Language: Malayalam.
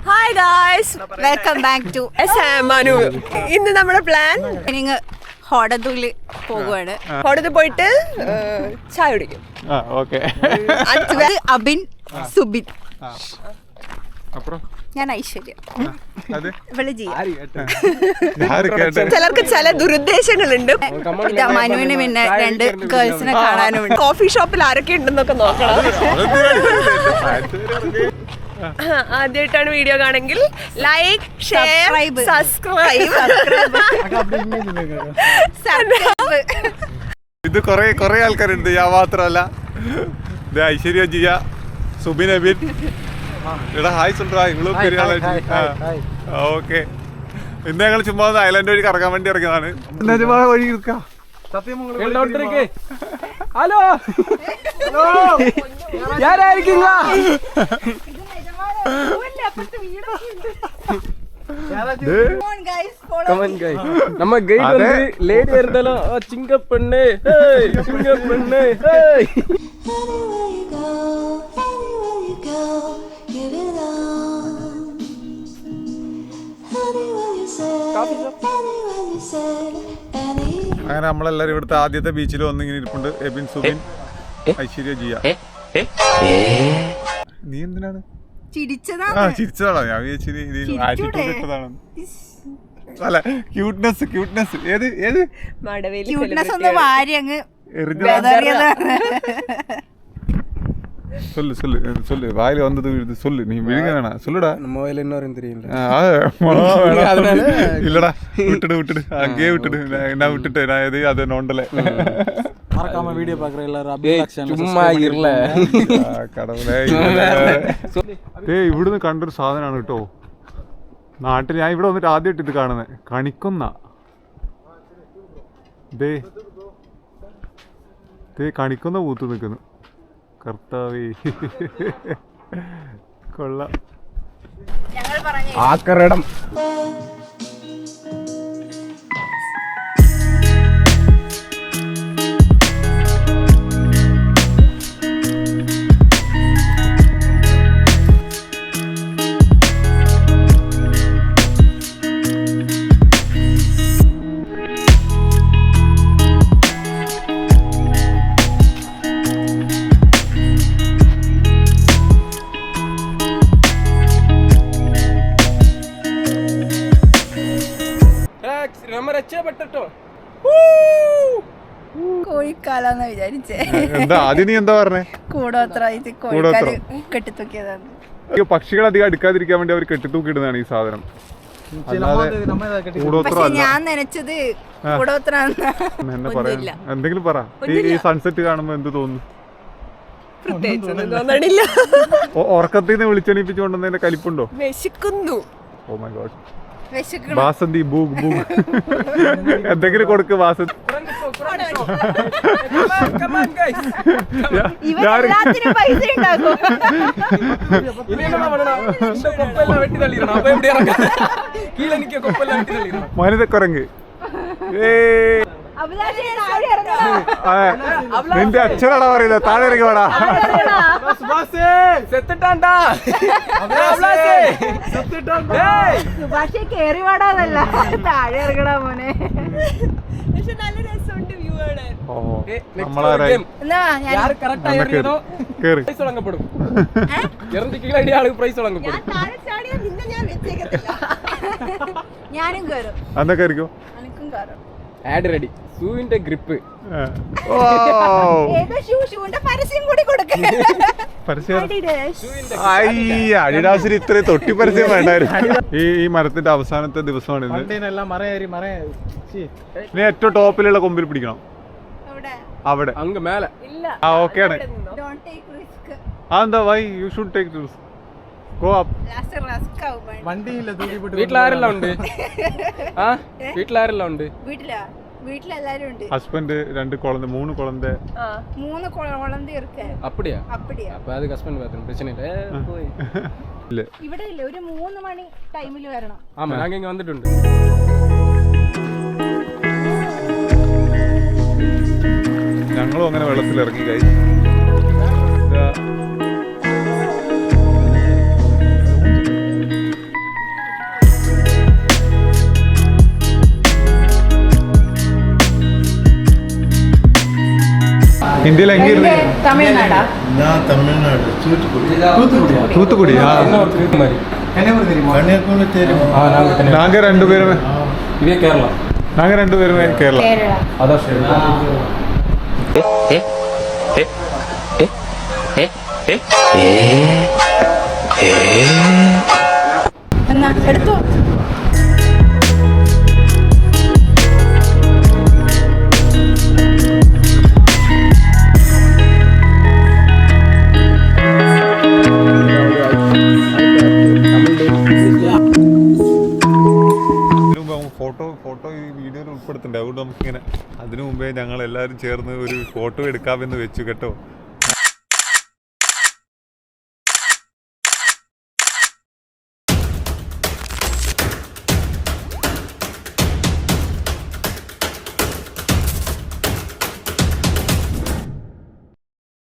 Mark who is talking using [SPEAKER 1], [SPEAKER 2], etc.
[SPEAKER 1] Hi guys, welcome back to Manu. ഇന്ന് നമ്മുടെ പ്ലാൻ ഹോടത്തൂല് പോകുവാണ്. ഹോടത്ത് പോയിട്ട് ചായ കുടിക്കും. അബിൻ, സുബിൻ, ഞാൻ ഐശ്വര്യ, ചിലർക്ക് ചില ദുരുദ്ദേശങ്ങളുണ്ട്. മനുവിന് പിന്നെ 2 ഗേൾസിനെ കാണാനുണ്ട്. കോഫി ഷോപ്പിൽ ആരൊക്കെ ഉണ്ടെന്നൊക്കെ നോക്കണം. ആദ്യമായിട്ടാണ് വീഡിയോ കാണെങ്കിൽ ലൈക്ക്, ഷെയർ, സബ്സ്ക്രൈബ്.
[SPEAKER 2] ഇത് കൊറേ ആൾക്കാരുണ്ട്. ഞാൻ മാത്രമല്ല, ഐശ്വര്യ, ജിയ, സുബിൻ, അബിൻ. എടാ ഹായ് சொல்றா. ഇങ്ങളും പെരിയ ഓക്കെ. ഇന്ന് ഞങ്ങൾ ചുമ്മാ ഐലൻഡ് വഴി കറങ്ങാൻ വേണ്ടി ഇറങ്ങിയതാണ്. ചുമ്മാ വഴി നിൽക്കാം.
[SPEAKER 3] ഹലോ யாராயிருக்கீங்களா? நம்ம கைட் வந்து லேடி இருந்தாலும் சிங்க பெண்ணே சிங்க பெண்ணே.
[SPEAKER 2] അങ്ങനെ നമ്മളെല്ലാരും ഇവിടുത്തെ ആദ്യത്തെ ബീച്ചിൽ വന്നിങ്ങനെ ഇരിപ്പുണ്ട്. എബിൻ, സുബിൻ, ഐശ്വര്യ, ജിയ. നീ എന്തിനാണ് ചിരിച്ചതാണോ? ഞാൻ വിചാരിച്ചതാണ്. അല്ല, ക്യൂട്ട്നെസ് ഏത് சொல்லு வாயில வந்தது சொல்லு. நீ விழுங்க வேணாம், சொல்லுடா.
[SPEAKER 3] மொபைல் இன்னொரு தெரியல.
[SPEAKER 2] இல்லடா, விட்டுடு அங்கேயே விட்டுடு. நான் விட்டுட்டேன், நான் எதையும் அதை நோண்டல.
[SPEAKER 3] மறக்காம வீடியோ பாக்குற எல்லாரும் சும்மா இருல
[SPEAKER 2] கடவுளே. ഇവിടുന്ന് കണ്ടൊരു സാധനമാണ് കേട്ടോ. നാട്ടിൽ ഞാൻ ഇവിടെ വന്നിട്ട് ആദ്യമായിട്ട് ഇത് കാണുന്നത്. കണിക്കൊന്ന കണിക്കൊന്ന പൂത്ത് നിൽക്കുന്നു. കർത്താവേ, കൊള്ളാം.
[SPEAKER 3] ആക്കരടം
[SPEAKER 1] കോഴിക്കാലാന്ന് വിചാരിച്ചേ.
[SPEAKER 2] നീ എന്താ പറഞ്ഞേ?
[SPEAKER 1] കൂടോത്ര കെട്ടിത്തൂക്കിയതാണ്.
[SPEAKER 2] പക്ഷികൾ അധികം അടുക്കാതിരിക്കാൻ വേണ്ടി അവർ കെട്ടിത്തൂക്കിയിടുന്നതാണ് ഈ സാധനം.
[SPEAKER 1] ഞാൻ നനച്ചത്
[SPEAKER 2] എന്തെങ്കിലും പറ. ഈ സൺസെറ്റ് കാണുമ്പോ എന്ത് തോന്നുന്നു? ഉറക്കത്തിൽ നിന്ന് വിളിച്ചെണീപ്പിച്ചുകൊണ്ടെന്നതിന്റെ കലിപ്പുണ്ടോ?
[SPEAKER 1] വിശക്കുന്നു.
[SPEAKER 2] Oh my god. വാസന്തി ബൂഗ് എന്തെങ്കിലും കൊടുക്ക് വാസന്തി. മനിതക്കുരങ്ങ്. നിന്റെ അച്ഛനാടാ പറയുന്നത്. താഴെ ഇറങ്ങി വേടാ.
[SPEAKER 1] കേറി വാടാന്നല്ല, താഴെ ഇറങ്ങടാ മോനെ. ഞാനും കേറും.
[SPEAKER 2] അന്നൊക്കെ ആയിരിക്കും.
[SPEAKER 3] Ad ready. ഷൂവിന്റെ ഗ്രിപ്പ്.
[SPEAKER 2] അഡിഡാസിന് ഇത്രയും തൊട്ടി പരസ്യം വേണ്ടായിരുന്നു. ഈ മരത്തിന്റെ അവസാനത്തെ ദിവസമാണ് ഇന്ന്. ഇനി ഏറ്റവും ടോപ്പിലുള്ള കൊമ്പിൽ പിടിക്കണം. അവിടെ
[SPEAKER 3] അങ്ങ് മേലെ.
[SPEAKER 2] ഓക്കെയാണ്. അതെന്താ? Why you should take risk. Go up.
[SPEAKER 3] വീട്ടിലാരെല്ലാം ഉണ്ട്? വീട്ടിലാരെല്ലാം ഉണ്ട്?
[SPEAKER 1] വീട്ടിലെല്ലാരും ഉണ്ട്.
[SPEAKER 2] ഹസ്ബൻഡ് 2 കുഴந்தை 3 കുഴந்தை.
[SPEAKER 1] 3 കുഴந்தை இருக்கு.
[SPEAKER 3] அப்படியா? அப்ப அது ஹஸ்பண்ட் பாத்ரூம் பிரச்சனை இல்ல.
[SPEAKER 2] இல்ல
[SPEAKER 1] ഇവിടെ ഇല്ല. ഒരു 3 മണി ടൈമിൽ വരണം.
[SPEAKER 3] ആമാ, ഞാൻ ഇങ്ങ വന്നിട്ടുണ്ട്.
[SPEAKER 2] ഞങ്ങളും അങ്ങനെ വെള്ളത്തിൽ ഇറങ്ങി ഗൈസ്. ഇന്ത്യയിൽ എങ്ങനെ
[SPEAKER 1] തമിഴ്നാടാ
[SPEAKER 4] நான் தமிழ்நாடு தூத்துக்குடி
[SPEAKER 2] தூத்துக்குடி
[SPEAKER 4] கன்னியாகுமரி தெரியுமா
[SPEAKER 2] நாங்க ரெண்டு பேருமே
[SPEAKER 3] ഇവേ കേരള
[SPEAKER 2] நாங்க ரெண்டு பேருமே கேரளா
[SPEAKER 1] കേരള
[SPEAKER 3] അതാ ശരി
[SPEAKER 1] എന്നാ എടുത്തോ
[SPEAKER 2] ഫോട്ടോ ഈ വീഡിയോയിൽ ഉൾപ്പെടുത്തണ്ടേ അതുകൊണ്ട് നമുക്കിങ്ങനെ അതിനു മുമ്പേ ഞങ്ങൾ എല്ലാവരും ചേർന്ന് ഒരു ഫോട്ടോ എടുക്കാമെന്ന് വെച്ചു കേട്ടോ